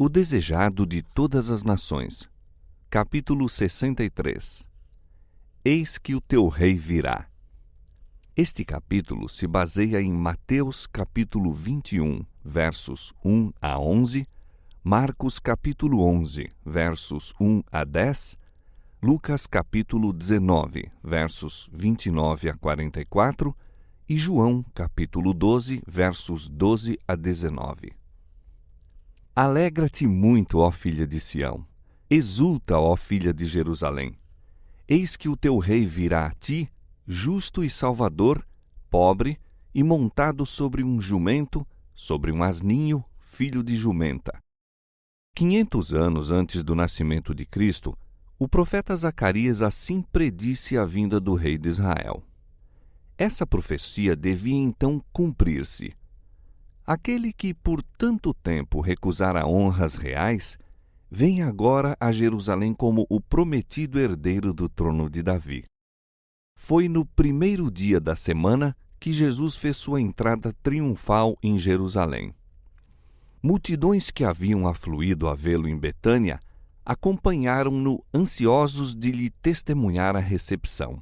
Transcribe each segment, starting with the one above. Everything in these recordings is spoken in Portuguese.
O desejado de todas as nações. Capítulo 63. Eis que o teu rei virá. Este capítulo se baseia em Mateus capítulo 21, versos 1 a 11, Marcos capítulo 11, versos 1 a 10, Lucas capítulo 19, versos 29 a 44 e João capítulo 12, versos 12 a 19. Alegra-te muito, ó filha de Sião. Exulta, ó filha de Jerusalém. Eis que o teu rei virá a ti, justo e salvador, pobre e montado sobre um jumento, sobre um asninho, filho de jumenta. 500 anos antes do nascimento de Cristo, o profeta Zacarias assim predisse a vinda do rei de Israel. Essa profecia devia então cumprir-se. Aquele que por tanto tempo recusara honras reais, vem agora a Jerusalém como o prometido herdeiro do trono de Davi. Foi no primeiro dia da semana que Jesus fez sua entrada triunfal em Jerusalém. Multidões que haviam afluído a vê-lo em Betânia acompanharam-no ansiosos de lhe testemunhar a recepção.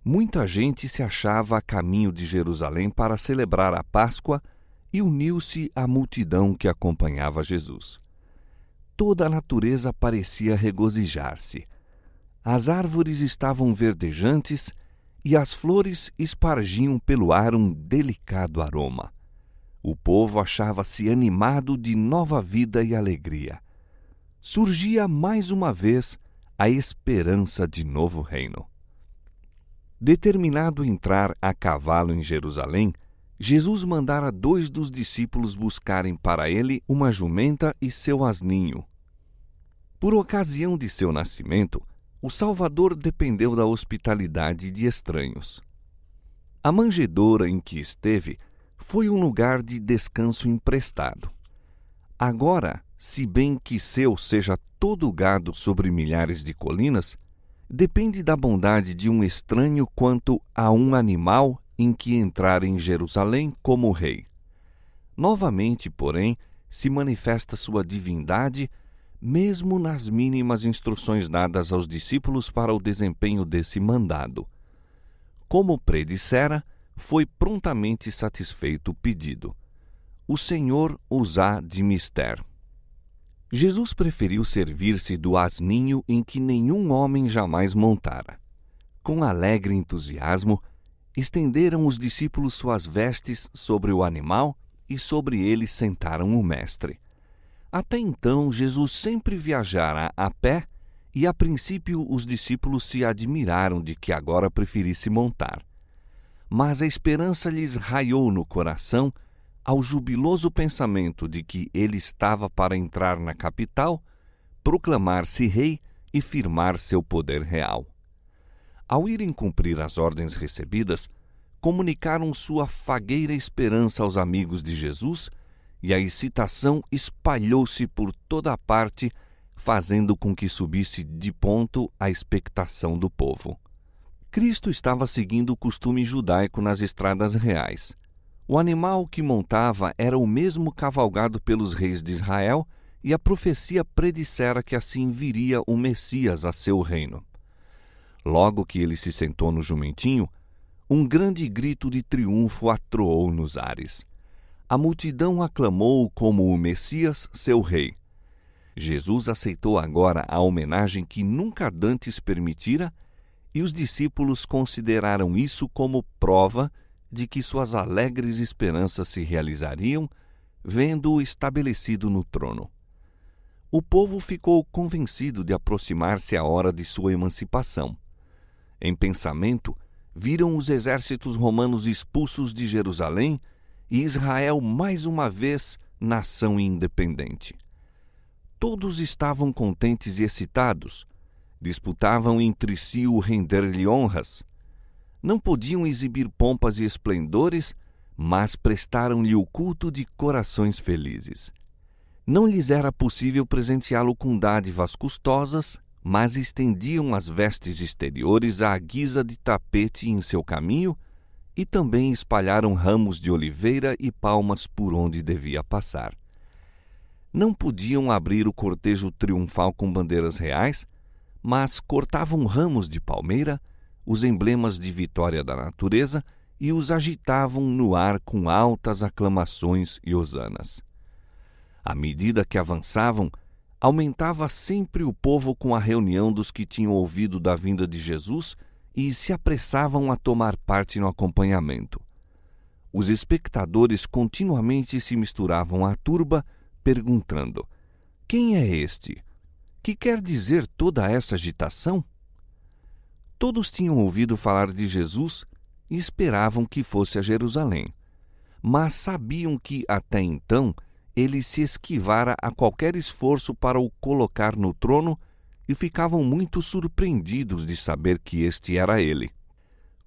Muita gente se achava a caminho de Jerusalém para celebrar a Páscoa e uniu-se à multidão que acompanhava Jesus. Toda a natureza parecia regozijar-se. As árvores estavam verdejantes e as flores espargiam pelo ar um delicado aroma. O povo achava-se animado de nova vida e alegria. Surgia mais uma vez a esperança de novo reino. Determinado a entrar a cavalo em Jerusalém, Jesus mandara 2 dos discípulos buscarem para ele uma jumenta e seu asninho. Por ocasião de seu nascimento, o Salvador dependeu da hospitalidade de estranhos. A manjedoura em que esteve foi um lugar de descanso emprestado. Agora, se bem que seu seja todo o gado sobre milhares de colinas, depende da bondade de um estranho quanto a um animal em que entrar em Jerusalém como rei. Novamente, porém, se manifesta sua divindade, mesmo nas mínimas instruções dadas aos discípulos para o desempenho desse mandado. Como predissera, foi prontamente satisfeito o pedido. O Senhor os há de mister. Jesus preferiu servir-se do asninho em que nenhum homem jamais montara. Com alegre entusiasmo, estenderam os discípulos suas vestes sobre o animal e sobre ele sentaram o mestre. Até então, Jesus sempre viajara a pé e, a princípio, os discípulos se admiraram de que agora preferisse montar. Mas a esperança lhes raiou no coração ao jubiloso pensamento de que ele estava para entrar na capital, proclamar-se rei e firmar seu poder real. Ao irem cumprir as ordens recebidas, comunicaram sua fagueira esperança aos amigos de Jesus e a excitação espalhou-se por toda a parte, fazendo com que subisse de ponto a expectação do povo. Cristo estava seguindo o costume judaico nas estradas reais. O animal que montava era o mesmo cavalgado pelos reis de Israel e a profecia predissera que assim viria o Messias a seu reino. Logo que ele se sentou no jumentinho, um grande grito de triunfo atroou nos ares. A multidão aclamou-o como o Messias, seu rei. Jesus aceitou agora a homenagem que nunca dantes permitira, e os discípulos consideraram isso como prova de que suas alegres esperanças se realizariam, vendo-o estabelecido no trono. O povo ficou convencido de aproximar-se a hora de sua emancipação. Em pensamento, viram os exércitos romanos expulsos de Jerusalém e Israel mais uma vez nação independente. Todos estavam contentes e excitados, disputavam entre si o render-lhe honras. Não podiam exibir pompas e esplendores, mas prestaram-lhe o culto de corações felizes. Não lhes era possível presenteá-lo com dádivas custosas, mas estendiam as vestes exteriores à guisa de tapete em seu caminho e também espalharam ramos de oliveira e palmas por onde devia passar. Não podiam abrir o cortejo triunfal com bandeiras reais, mas cortavam ramos de palmeira, os emblemas de vitória da natureza, e os agitavam no ar com altas aclamações e hosanas. À medida que avançavam, aumentava sempre o povo com a reunião dos que tinham ouvido da vinda de Jesus e se apressavam a tomar parte no acompanhamento. Os espectadores continuamente se misturavam à turba, perguntando: quem é este? Que quer dizer toda essa agitação? Todos tinham ouvido falar de Jesus e esperavam que fosse a Jerusalém, mas sabiam que, até então, ele se esquivara a qualquer esforço para o colocar no trono e ficavam muito surpreendidos de saber que este era ele.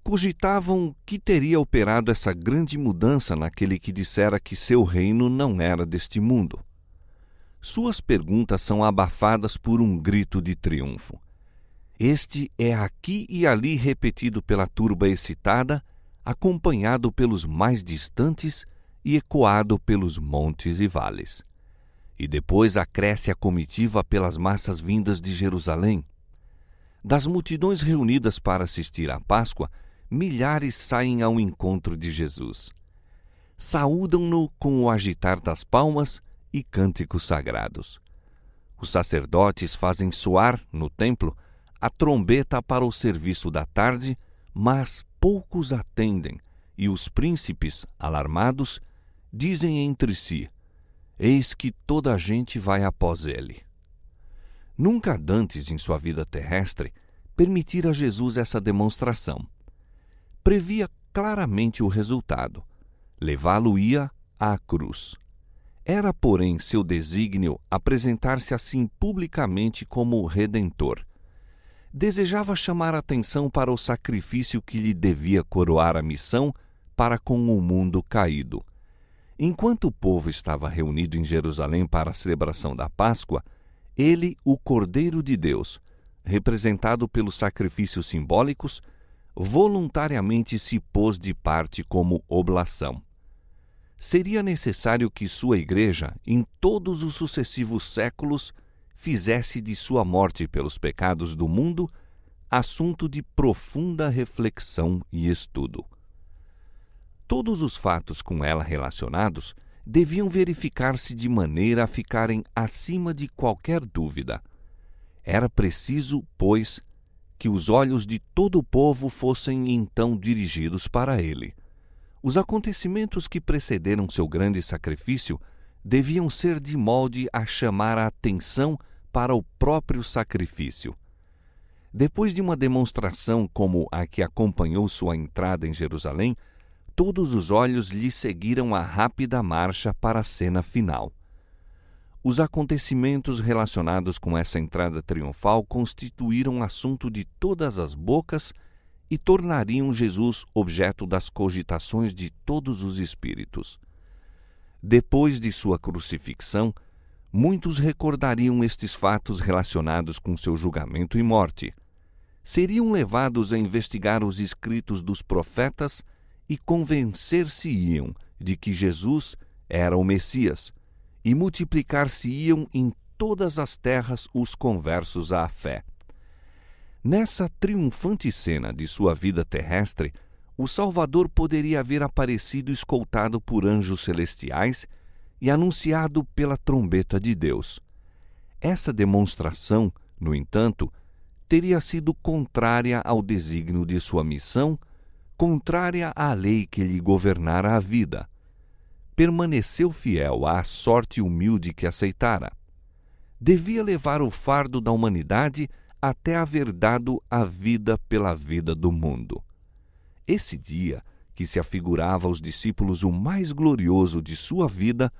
Cogitavam que teria operado essa grande mudança naquele que dissera que seu reino não era deste mundo. Suas perguntas são abafadas por um grito de triunfo. Este é aqui e ali repetido pela turba excitada, acompanhado pelos mais distantes e ecoado pelos montes e vales. E depois acresce a comitiva pelas massas vindas de Jerusalém. Das multidões reunidas para assistir à Páscoa, milhares saem ao encontro de Jesus. Saúdam-no com o agitar das palmas e cânticos sagrados. Os sacerdotes fazem soar, no templo, a trombeta para o serviço da tarde, mas poucos atendem, e os príncipes, alarmados, dizem entre si: eis que toda a gente vai após ele. Nunca dantes em sua vida terrestre permitira Jesus essa demonstração. Previa claramente o resultado: levá-lo-ia à cruz. Era, porém, seu desígnio apresentar-se assim publicamente como Redentor. Desejava chamar a atenção para o sacrifício que lhe devia coroar a missão para com o mundo caído. Enquanto o povo estava reunido em Jerusalém para a celebração da Páscoa, ele, o Cordeiro de Deus, representado pelos sacrifícios simbólicos, voluntariamente se pôs de parte como oblação. Seria necessário que sua Igreja, em todos os sucessivos séculos, fizesse de sua morte pelos pecados do mundo assunto de profunda reflexão e estudo. Todos os fatos com ela relacionados deviam verificar-se de maneira a ficarem acima de qualquer dúvida. Era preciso, pois, que os olhos de todo o povo fossem então dirigidos para ele. Os acontecimentos que precederam seu grande sacrifício deviam ser de molde a chamar a atenção para o próprio sacrifício. Depois de uma demonstração como a que acompanhou sua entrada em Jerusalém, todos os olhos lhe seguiram a rápida marcha para a cena final. Os acontecimentos relacionados com essa entrada triunfal constituíram assunto de todas as bocas e tornariam Jesus objeto das cogitações de todos os espíritos. Depois de sua crucifixão, muitos recordariam estes fatos relacionados com seu julgamento e morte. Seriam levados a investigar os escritos dos profetas e convencer-se-iam de que Jesus era o Messias, e multiplicar-se-iam em todas as terras os conversos à fé. Nessa triunfante cena de sua vida terrestre, o Salvador poderia haver aparecido escoltado por anjos celestiais e anunciado pela trombeta de Deus. Essa demonstração, no entanto, teria sido contrária ao desígnio de sua missão, contrária à lei que lhe governara a vida. Permaneceu fiel à sorte humilde que aceitara. Devia levar o fardo da humanidade até haver dado a vida pela vida do mundo. Esse dia, que se afigurava aos discípulos o mais glorioso de sua vida,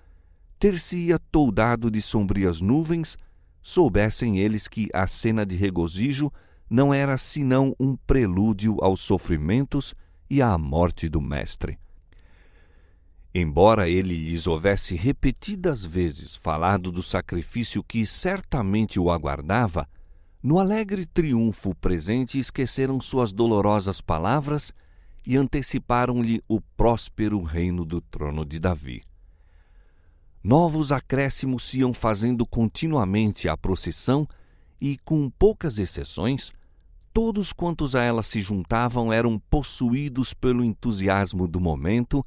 ter-se-ia toldado de sombrias nuvens, soubessem eles que a cena de regozijo não era senão um prelúdio aos sofrimentos e à morte do Mestre. Embora ele lhes houvesse repetidas vezes falado do sacrifício que certamente o aguardava, no alegre triunfo presente esqueceram suas dolorosas palavras e anteciparam-lhe o próspero reino do trono de Davi. Novos acréscimos se iam fazendo continuamente à procissão e, com poucas exceções, todos quantos a ela se juntavam eram possuídos pelo entusiasmo do momento,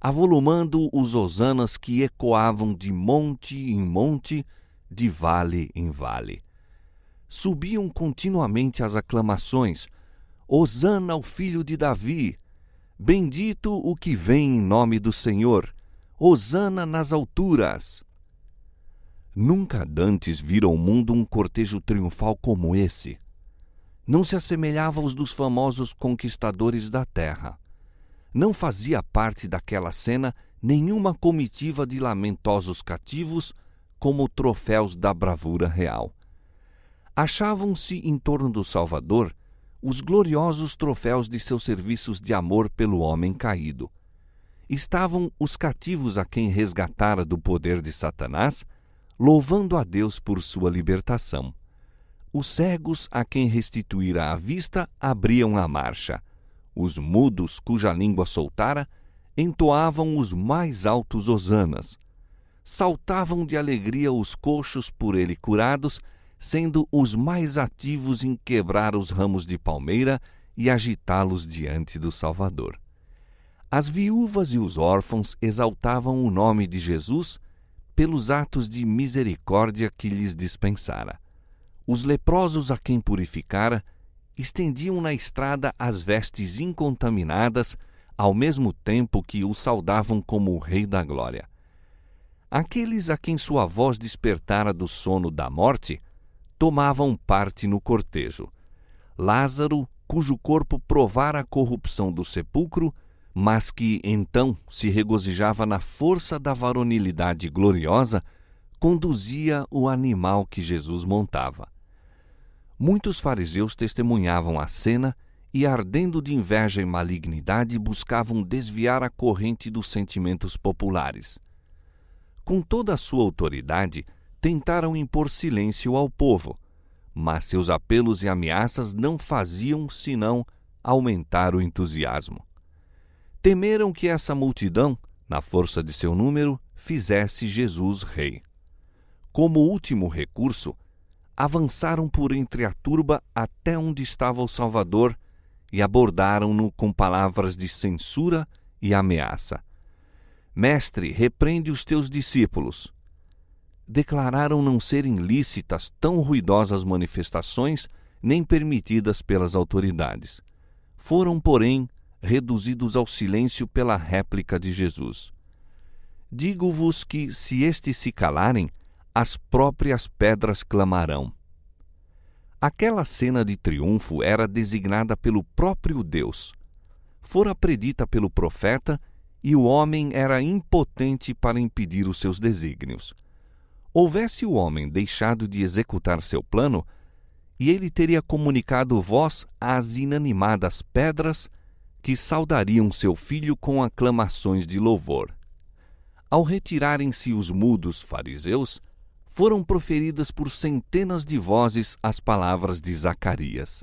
avolumando os hosanas que ecoavam de monte em monte, de vale em vale. Subiam continuamente as aclamações: Hosana ao filho de Davi! Bendito o que vem em nome do Senhor! Hosana nas alturas! Nunca dantes vira o mundo um cortejo triunfal como esse. Não se assemelhava aos dos famosos conquistadores da terra. Não fazia parte daquela cena nenhuma comitiva de lamentosos cativos como troféus da bravura real. Achavam-se em torno do Salvador os gloriosos troféus de seus serviços de amor pelo homem caído. Estavam os cativos a quem resgatara do poder de Satanás, louvando a Deus por sua libertação. Os cegos a quem restituíra a vista abriam a marcha. Os mudos cuja língua soltara entoavam os mais altos hosanas. Saltavam de alegria os coxos por ele curados, sendo os mais ativos em quebrar os ramos de palmeira e agitá-los diante do Salvador. As viúvas e os órfãos exaltavam o nome de Jesus pelos atos de misericórdia que lhes dispensara. Os leprosos a quem purificara estendiam na estrada as vestes incontaminadas, ao mesmo tempo que o saudavam como o Rei da Glória. Aqueles a quem sua voz despertara do sono da morte tomavam parte no cortejo. Lázaro, cujo corpo provara a corrupção do sepulcro, mas que então se regozijava na força da varonilidade gloriosa, conduzia o animal que Jesus montava. Muitos fariseus testemunhavam a cena e, ardendo de inveja e malignidade, buscavam desviar a corrente dos sentimentos populares. Com toda a sua autoridade, tentaram impor silêncio ao povo, mas seus apelos e ameaças não faziam senão aumentar o entusiasmo. Temeram que essa multidão, na força de seu número, fizesse Jesus rei. Como último recurso, avançaram por entre a turba até onde estava o Salvador e abordaram-no com palavras de censura e ameaça. Mestre, repreende os teus discípulos. Declararam não serem lícitas tão ruidosas manifestações nem permitidas pelas autoridades. Foram, porém, reduzidos ao silêncio pela réplica de Jesus. Digo-vos que, se estes se calarem, as próprias pedras clamarão. Aquela cena de triunfo era designada pelo próprio Deus. Fora predita pelo profeta e o homem era impotente para impedir os seus desígnios. Houvesse o homem deixado de executar seu plano, e ele teria comunicado voz às inanimadas pedras que saudariam seu filho com aclamações de louvor. Ao retirarem-se os mudos fariseus, foram proferidas por centenas de vozes as palavras de Zacarias.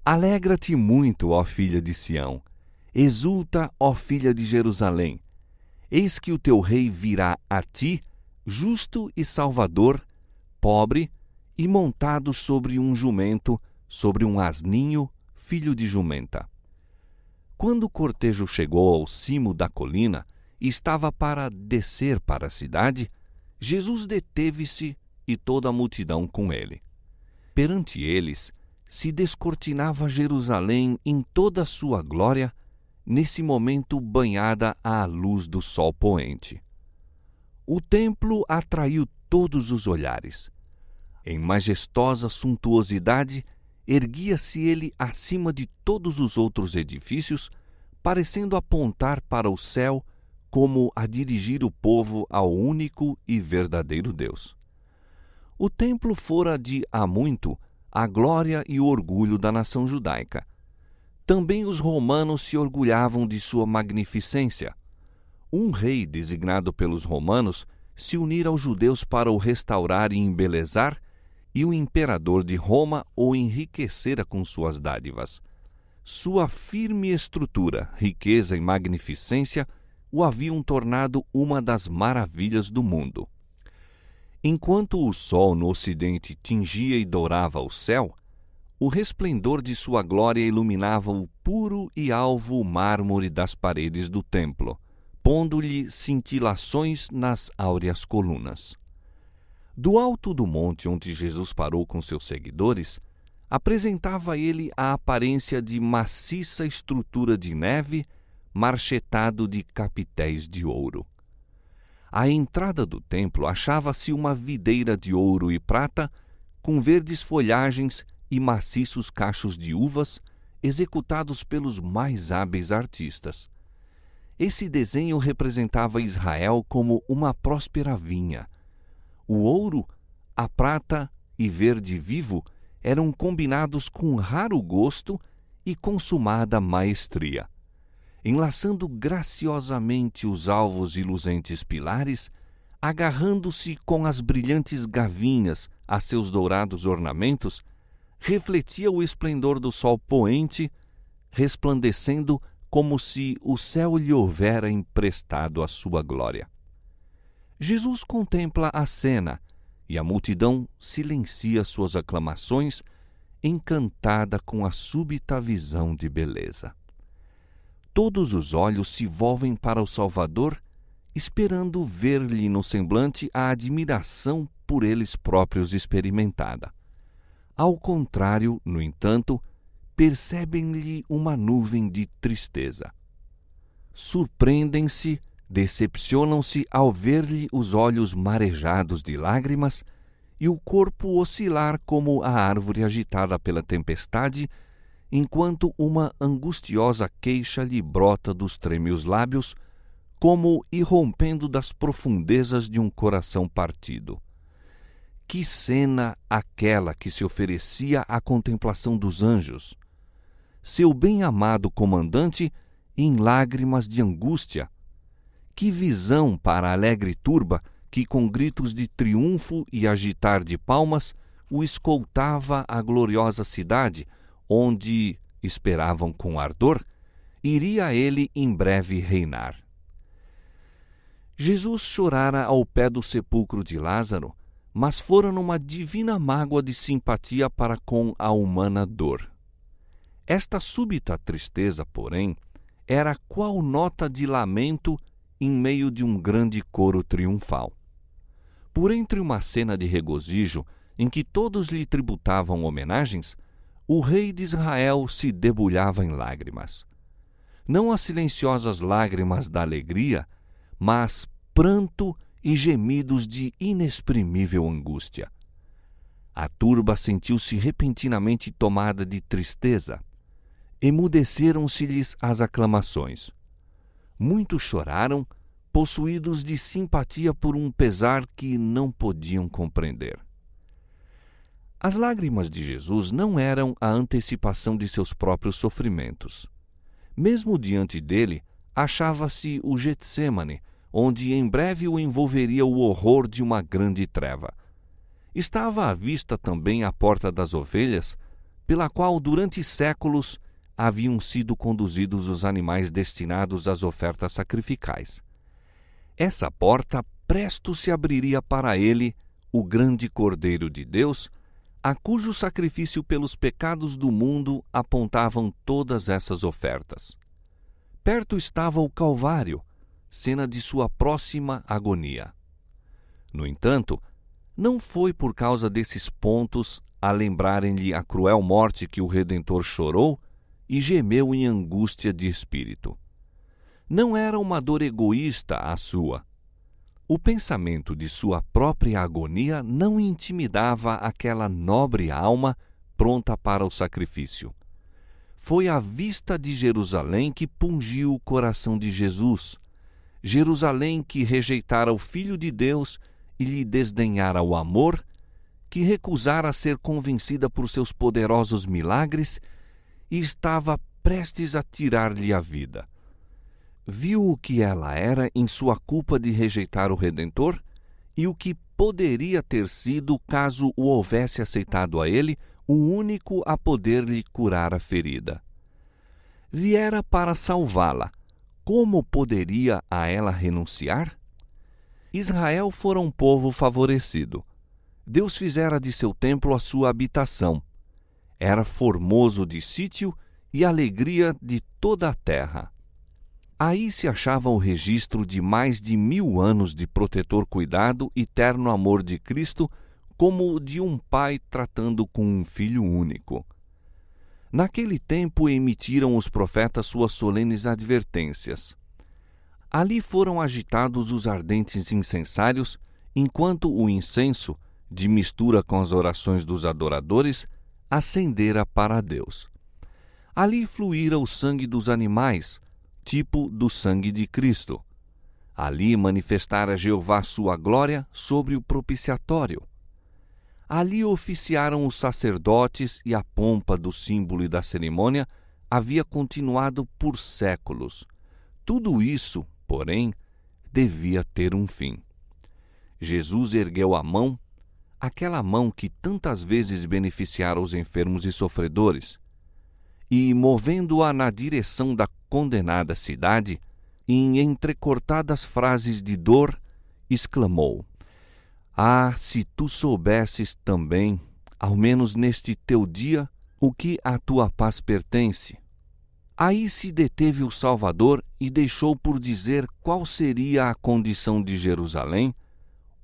Alegra-te muito, ó filha de Sião, exulta, ó filha de Jerusalém. Eis que o teu rei virá a ti, justo e salvador, pobre e montado sobre um jumento, sobre um asninho, filho de jumenta. Quando o cortejo chegou ao cimo da colina e estava para descer para a cidade, Jesus deteve-se e toda a multidão com ele. Perante eles se descortinava Jerusalém em toda a sua glória, nesse momento banhada à luz do sol poente. O templo atraiu todos os olhares. Em majestosa suntuosidade, erguia-se ele acima de todos os outros edifícios, parecendo apontar para o céu como a dirigir o povo ao único e verdadeiro Deus. O templo fora de há muito a glória e o orgulho da nação judaica. Também os romanos se orgulhavam de sua magnificência. Um rei designado pelos romanos se unira aos judeus para o restaurar e embelezar, e o imperador de Roma o enriquecera com suas dádivas. Sua firme estrutura, riqueza e magnificência o haviam tornado uma das maravilhas do mundo. Enquanto o sol no ocidente tingia e dourava o céu, o resplendor de sua glória iluminava o puro e alvo mármore das paredes do templo, pondo-lhe cintilações nas áureas colunas. Do alto do monte onde Jesus parou com seus seguidores, apresentava ele a aparência de maciça estrutura de neve, marchetado de capitéis de ouro. À entrada do templo achava-se uma videira de ouro e prata, com verdes folhagens e maciços cachos de uvas, executados pelos mais hábeis artistas. Esse desenho representava Israel como uma próspera vinha. O ouro, a prata e verde vivo eram combinados com raro gosto e consumada maestria. Enlaçando graciosamente os alvos e luzentes pilares, agarrando-se com as brilhantes gavinhas a seus dourados ornamentos, refletia o esplendor do sol poente, resplandecendo como se o céu lhe houvera emprestado a sua glória. Jesus contempla a cena e a multidão silencia suas aclamações, encantada com a súbita visão de beleza. Todos os olhos se volvem para o Salvador, esperando ver-lhe no semblante a admiração por eles próprios experimentada. Ao contrário, no entanto, percebem-lhe uma nuvem de tristeza. Surpreendem-se, decepcionam-se ao ver-lhe os olhos marejados de lágrimas e o corpo oscilar como a árvore agitada pela tempestade, enquanto uma angustiosa queixa lhe brota dos trêmulos lábios, como irrompendo das profundezas de um coração partido. Que cena aquela que se oferecia à contemplação dos anjos! Seu bem-amado comandante em lágrimas de angústia. Que visão para a alegre turba que, com gritos de triunfo e agitar de palmas, o escoltava à gloriosa cidade, onde, esperavam com ardor, iria ele em breve reinar. Jesus chorara ao pé do sepulcro de Lázaro, mas fora numa divina mágoa de simpatia para com a humana dor. Esta súbita tristeza, porém, era qual nota de lamento em meio de um grande coro triunfal. Por entre uma cena de regozijo em que todos lhe tributavam homenagens, o rei de Israel se debulhava em lágrimas. Não as silenciosas lágrimas da alegria, mas pranto e gemidos de inexprimível angústia. A turba sentiu-se repentinamente tomada de tristeza. Emudeceram-se-lhes as aclamações. Muitos choraram, possuídos de simpatia por um pesar que não podiam compreender. As lágrimas de Jesus não eram a antecipação de seus próprios sofrimentos. Mesmo diante dele, achava-se o Getsêmane, onde em breve o envolveria o horror de uma grande treva. Estava à vista também a porta das ovelhas, pela qual durante séculos haviam sido conduzidos os animais destinados às ofertas sacrificais. Essa porta presto se abriria para ele, o grande Cordeiro de Deus, a cujo sacrifício pelos pecados do mundo apontavam todas essas ofertas. Perto estava o Calvário, cena de sua próxima agonia. No entanto, não foi por causa desses pontos a lembrarem-lhe a cruel morte que o Redentor chorou e gemeu em angústia de espírito. Não era uma dor egoísta a sua. O pensamento de sua própria agonia não intimidava aquela nobre alma pronta para o sacrifício. Foi a vista de Jerusalém que pungiu o coração de Jesus. Jerusalém que rejeitara o Filho de Deus e lhe desdenhara o amor, que recusara ser convencida por seus poderosos milagres e estava prestes a tirar-lhe a vida. Viu o que ela era em sua culpa de rejeitar o Redentor e o que poderia ter sido caso o houvesse aceitado a ele, o único a poder lhe curar a ferida. Viera para salvá-la, como poderia a ela renunciar? Israel fora um povo favorecido. Deus fizera de seu templo a sua habitação. Era formoso de sítio e alegria de toda a terra. Aí se achava o registro de mais de 1000 anos de protetor cuidado e terno amor de Cristo, como o de um pai tratando com um filho único. Naquele tempo emitiram os profetas suas solenes advertências. Ali foram agitados os ardentes incensários, enquanto o incenso, de mistura com as orações dos adoradores, ascendera para Deus. Ali fluíra o sangue dos animais, tipo do sangue de Cristo. Ali manifestara Jeová sua glória sobre o propiciatório. Ali oficiaram os sacerdotes e a pompa do símbolo e da cerimônia havia continuado por séculos. Tudo isso, porém, devia ter um fim. Jesus ergueu a mão, aquela mão que tantas vezes beneficiara os enfermos e sofredores, e, movendo-a na direção da condenada cidade, em entrecortadas frases de dor, exclamou: Ah, se tu soubesses também, ao menos neste teu dia, o que à tua paz pertence. Aí se deteve o Salvador e deixou por dizer qual seria a condição de Jerusalém,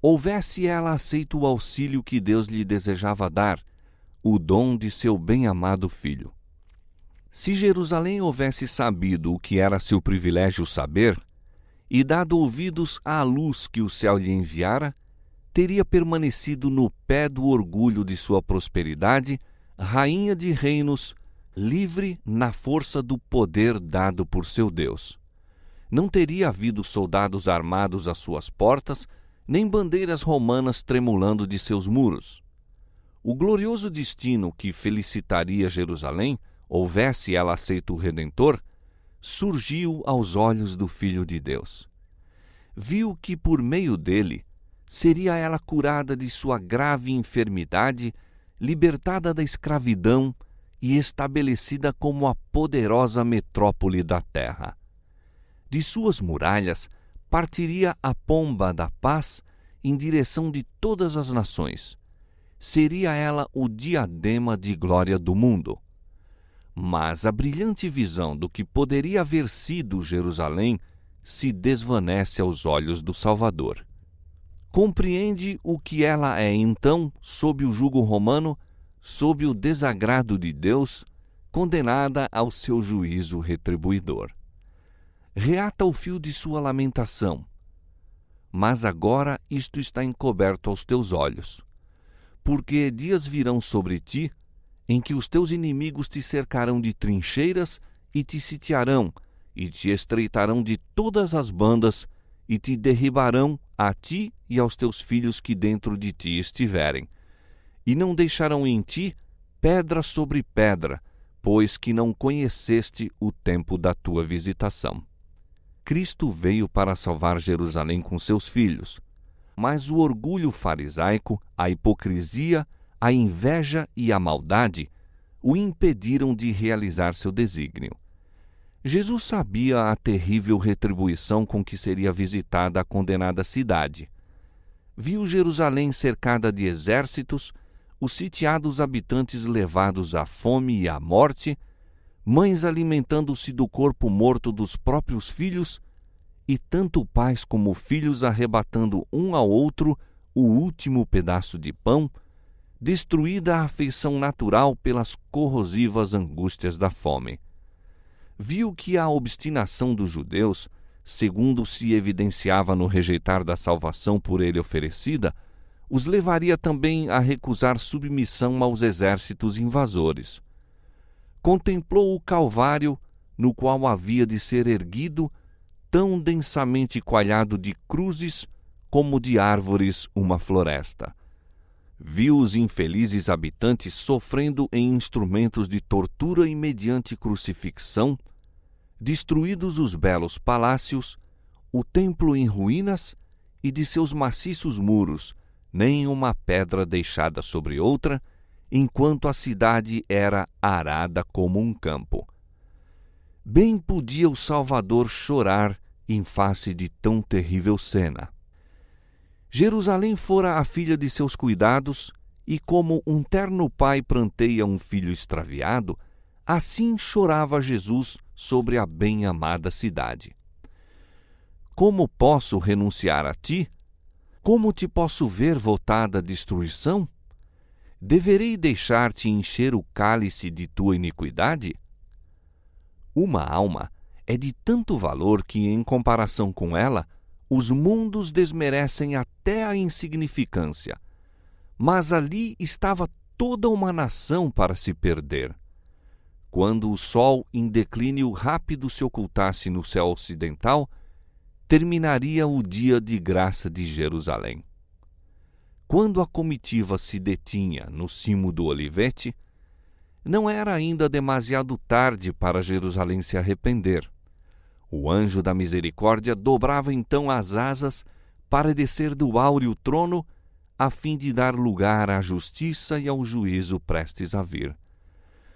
houvesse ela aceito o auxílio que Deus lhe desejava dar, o dom de seu bem-amado Filho. Se Jerusalém houvesse sabido o que era seu privilégio saber, e dado ouvidos à luz que o céu lhe enviara, teria permanecido no pé do orgulho de sua prosperidade, rainha de reinos, livre na força do poder dado por seu Deus. Não teria havido soldados armados às suas portas, nem bandeiras romanas tremulando de seus muros. O glorioso destino que felicitaria Jerusalém, houvesse ela aceito o Redentor, surgiu aos olhos do Filho de Deus. Viu que por meio dele seria ela curada de sua grave enfermidade, libertada da escravidão e estabelecida como a poderosa metrópole da terra. De suas muralhas partiria a pomba da paz em direção de todas as nações. Seria ela o diadema de glória do mundo. Mas a brilhante visão do que poderia haver sido Jerusalém se desvanece aos olhos do Salvador. Compreende o que ela é então, sob o jugo romano, sob o desagrado de Deus, condenada ao seu juízo retribuidor. Reata o fio de sua lamentação. Mas agora isto está encoberto aos teus olhos, porque dias virão sobre ti, em que os teus inimigos te cercarão de trincheiras e te sitiarão, e te estreitarão de todas as bandas, e te derribarão a ti e aos teus filhos que dentro de ti estiverem. E não deixarão em ti pedra sobre pedra, pois que não conheceste o tempo da tua visitação. Cristo veio para salvar Jerusalém com seus filhos, mas o orgulho farisaico, a hipocrisia, a inveja e a maldade o impediram de realizar seu desígnio. Jesus sabia a terrível retribuição com que seria visitada a condenada cidade. Viu Jerusalém cercada de exércitos, os sitiados habitantes levados à fome e à morte, mães alimentando-se do corpo morto dos próprios filhos, e tanto pais como filhos arrebatando um ao outro o último pedaço de pão, destruída a afeição natural pelas corrosivas angústias da fome. Viu que a obstinação dos judeus, segundo se evidenciava no rejeitar da salvação por ele oferecida, os levaria também a recusar submissão aos exércitos invasores. Contemplou o Calvário, no qual havia de ser erguido, tão densamente coalhado de cruzes como de árvores uma floresta. Viu os infelizes habitantes sofrendo em instrumentos de tortura e mediante crucifixão, destruídos os belos palácios, o templo em ruínas e de seus maciços muros, nem uma pedra deixada sobre outra, enquanto a cidade era arada como um campo. Bem podia o Salvador chorar em face de tão terrível cena. Jerusalém fora a filha de seus cuidados, e como um terno pai pranteia um filho extraviado, assim chorava Jesus sobre a bem-amada cidade. Como posso renunciar a ti? Como te posso ver votada à destruição? Deverei deixar-te encher o cálice de tua iniquidade? Uma alma é de tanto valor que, em comparação com ela, os mundos desmerecem até a insignificância. Mas ali estava toda uma nação para se perder. Quando o sol em declínio rápido se ocultasse no céu ocidental, terminaria o dia de graça de Jerusalém. Quando a comitiva se detinha no cimo do Olivete, não era ainda demasiado tarde para Jerusalém se arrepender. O anjo da misericórdia dobrava então as asas para descer do áureo trono, a fim de dar lugar à justiça e ao juízo prestes a vir.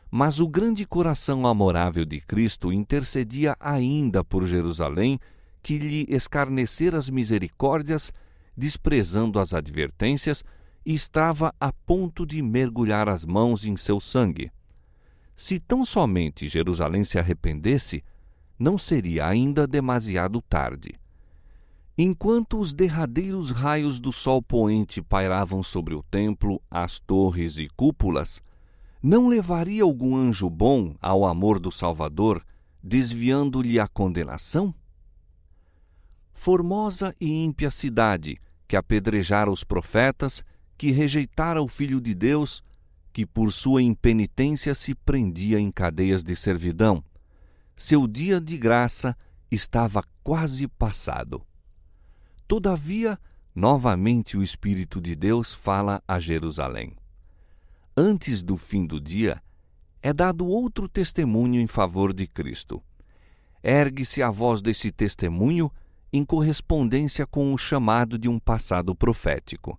Mas o grande coração amorável de Cristo intercedia ainda por Jerusalém, que lhe escarnecera as misericórdias, desprezando as advertências, e estava a ponto de mergulhar as mãos em seu sangue. Se tão somente Jerusalém se arrependesse, não seria ainda demasiado tarde. Enquanto os derradeiros raios do sol poente pairavam sobre o templo, as torres e cúpulas, não levaria algum anjo bom ao amor do Salvador, desviando-lhe a condenação? Formosa e ímpia cidade, que apedrejara os profetas, que rejeitara o Filho de Deus, que por sua impenitência se prendia em cadeias de servidão. Seu dia de graça estava quase passado. Todavia, novamente o Espírito de Deus fala a Jerusalém. Antes do fim do dia, é dado outro testemunho em favor de Cristo. Ergue-se a voz desse testemunho em correspondência com o chamado de um passado profético.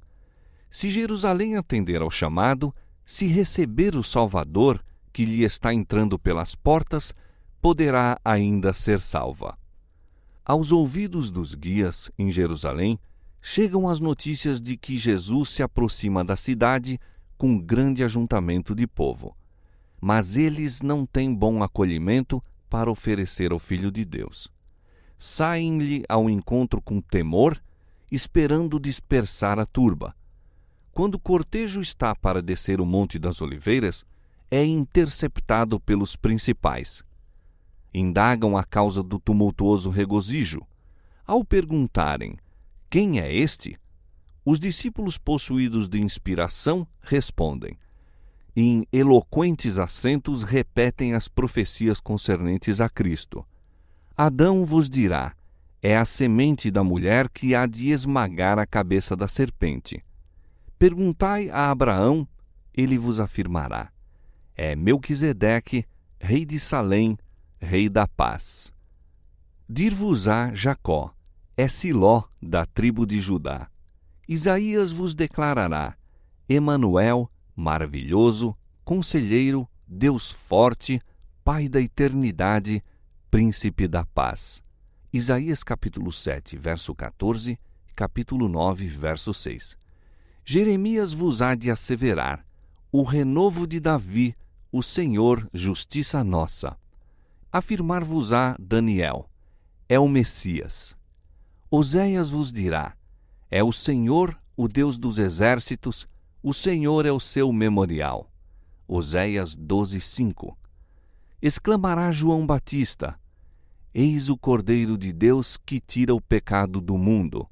Se Jerusalém atender ao chamado, se receber o Salvador, que lhe está entrando pelas portas, poderá ainda ser salva. Aos ouvidos dos guias em Jerusalém, chegam as notícias de que Jesus se aproxima da cidade com grande ajuntamento de povo. Mas eles não têm bom acolhimento para oferecer ao Filho de Deus. Saem-lhe ao encontro com temor, esperando dispersar a turba. Quando o cortejo está para descer o Monte das Oliveiras, é interceptado pelos principais. Indagam a causa do tumultuoso regozijo. Ao perguntarem: quem é este? Os discípulos possuídos de inspiração respondem. Em eloquentes acentos repetem as profecias concernentes a Cristo. Adão vos dirá: é a semente da mulher que há de esmagar a cabeça da serpente. Perguntai a Abraão, ele vos afirmará: é Melquisedeque, rei de Salém, rei da paz. Dir-vos-á Jacó: é Siló, da tribo de Judá. Isaías vos declarará: Emanuel, maravilhoso, conselheiro, Deus forte, Pai da eternidade, príncipe da paz. Isaías capítulo 7, verso 14, capítulo 9, verso 6. Jeremias vos há de asseverar: o renovo de Davi, o Senhor, justiça nossa. Afirmar-vos-á Daniel: é o Messias. Oséias vos dirá: é o Senhor, o Deus dos exércitos, o Senhor é o seu memorial. Oséias 12, 5. Exclamará João Batista: eis o Cordeiro de Deus que tira o pecado do mundo.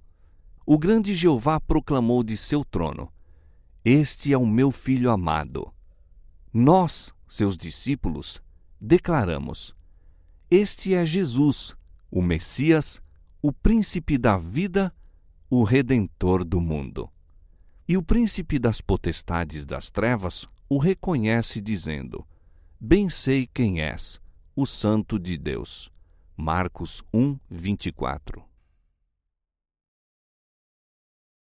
O grande Jeová proclamou de seu trono: este é o meu Filho amado. Nós, seus discípulos, declaramos: este é Jesus, o Messias, o príncipe da vida, o Redentor do mundo. E o príncipe das potestades das trevas o reconhece, dizendo: bem sei quem és, o Santo de Deus. Marcos 1, 24.